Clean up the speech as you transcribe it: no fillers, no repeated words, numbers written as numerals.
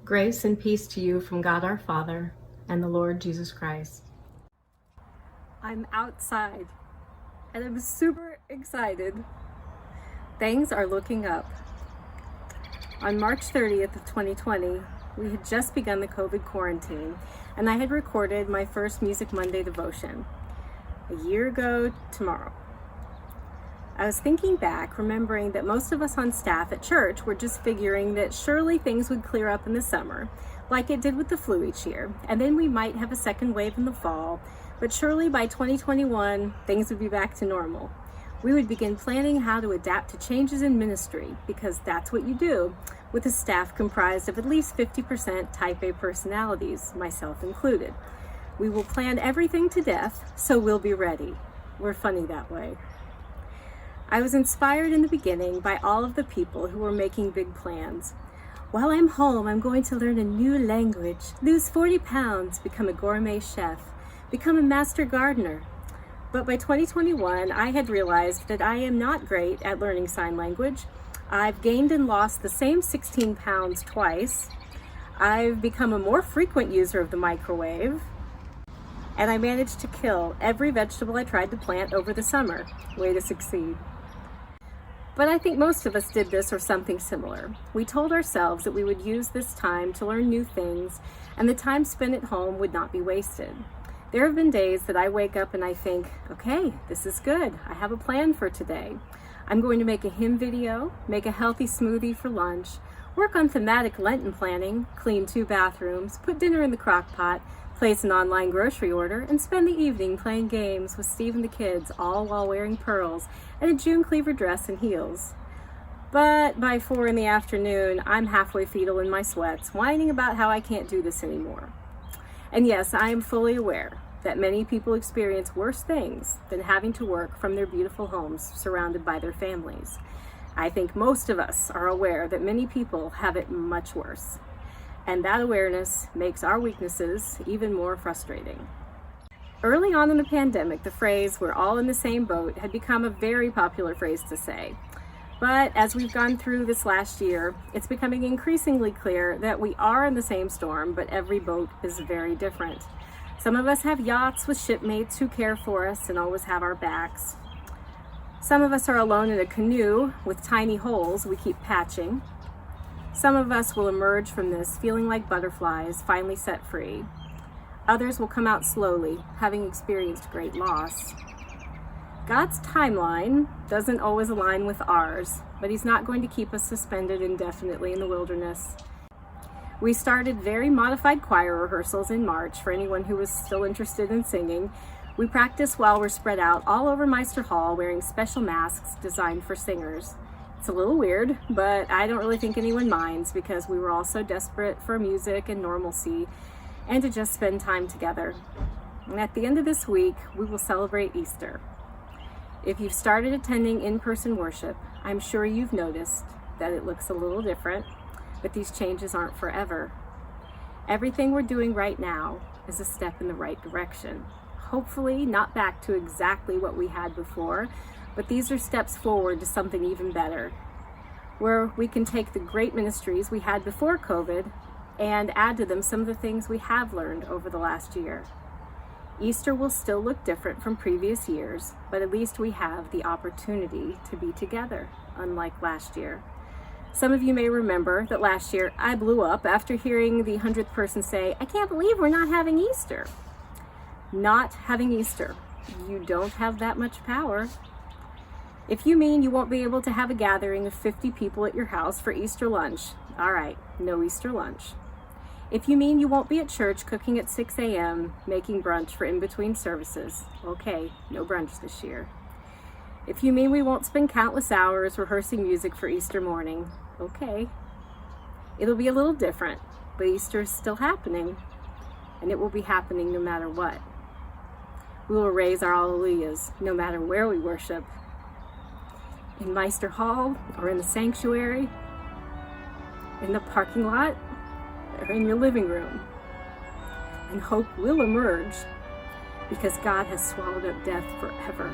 Grace and peace to you from God our Father and the Lord Jesus Christ. I'm outside and I'm super excited. Things are looking up. On March 30th of 2020, we had just begun the COVID quarantine and I had recorded my first Music Monday devotion a year ago tomorrow. I was thinking back, remembering that most of us on staff at church were just figuring that surely things would clear up in the summer, like it did with the flu each year, and then we might have a second wave in the fall, but surely by 2021, things would be back to normal. We would begin planning how to adapt to changes in ministry, because that's what you do, with a staff comprised of at least 50% type A personalities, myself included. We will plan everything to death, so we'll be ready. We're funny that way. I was inspired in the beginning by all of the people who were making big plans. While I'm home, I'm going to learn a new language, lose 40 pounds, become a gourmet chef, become a master gardener. But by 2021, I had realized that I am not great at learning sign language. I've gained and lost the same 16 pounds twice. I've become a more frequent user of the microwave. And I managed to kill every vegetable I tried to plant over the summer. Way to succeed. But I think most of us did this or something similar. We told ourselves that we would use this time to learn new things and the time spent at home would not be wasted. There have been days that I wake up and I think, okay, this is good. I have a plan for today. I'm going to make a hymn video, make a healthy smoothie for lunch, work on thematic Lenten planning, clean 2 bathrooms, put dinner in the crock pot, place an online grocery order, and spend the evening playing games with Steve and the kids, all while wearing pearls and a June Cleaver dress and heels. But by 4 in the afternoon, I'm halfway fetal in my sweats, whining about how I can't do this anymore. And yes, I am fully aware that many people experience worse things than having to work from their beautiful homes surrounded by their families. I think most of us are aware that many people have it much worse. And that awareness makes our weaknesses even more frustrating. Early on in the pandemic, the phrase, "we're all in the same boat," had become a very popular phrase to say. But as we've gone through this last year, it's becoming increasingly clear that we are in the same storm, but every boat is very different. Some of us have yachts with shipmates who care for us and always have our backs. Some of us are alone in a canoe with tiny holes we keep patching. Some of us will emerge from this feeling like butterflies finally set free. Others will come out slowly, having experienced great loss. God's timeline doesn't always align with ours, but He's not going to keep us suspended indefinitely in the wilderness. We started very modified choir rehearsals in March for anyone who was still interested in singing. We practice while we're spread out all over Meister Hall wearing special masks designed for singers. It's a little weird, but I don't really think anyone minds because we were all so desperate for music and normalcy and to just spend time together. And at the end of this week, we will celebrate Easter. If you've started attending in-person worship, I'm sure you've noticed that it looks a little different, but these changes aren't forever. Everything we're doing right now is a step in the right direction. Hopefully not back to exactly what we had before, but these are steps forward to something even better, where we can take the great ministries we had before COVID and add to them some of the things we have learned over the last year. Easter will still look different from previous years, but at least we have the opportunity to be together, unlike last year. Some of you may remember that last year I blew up after hearing the 100th person say, "I can't believe we're not having Easter." Not having Easter. You don't have that much power. If you mean you won't be able to have a gathering of 50 people at your house for Easter lunch, all right, no Easter lunch. If you mean you won't be at church cooking at 6 a.m., making brunch for in-between services, okay, no brunch this year. If you mean we won't spend countless hours rehearsing music for Easter morning, okay. It'll be a little different, but Easter is still happening, and it will be happening no matter what. We will raise our hallelujahs no matter where we worship. In Meister Hall, or in the sanctuary, in the parking lot, or in your living room. And hope will emerge because God has swallowed up death forever.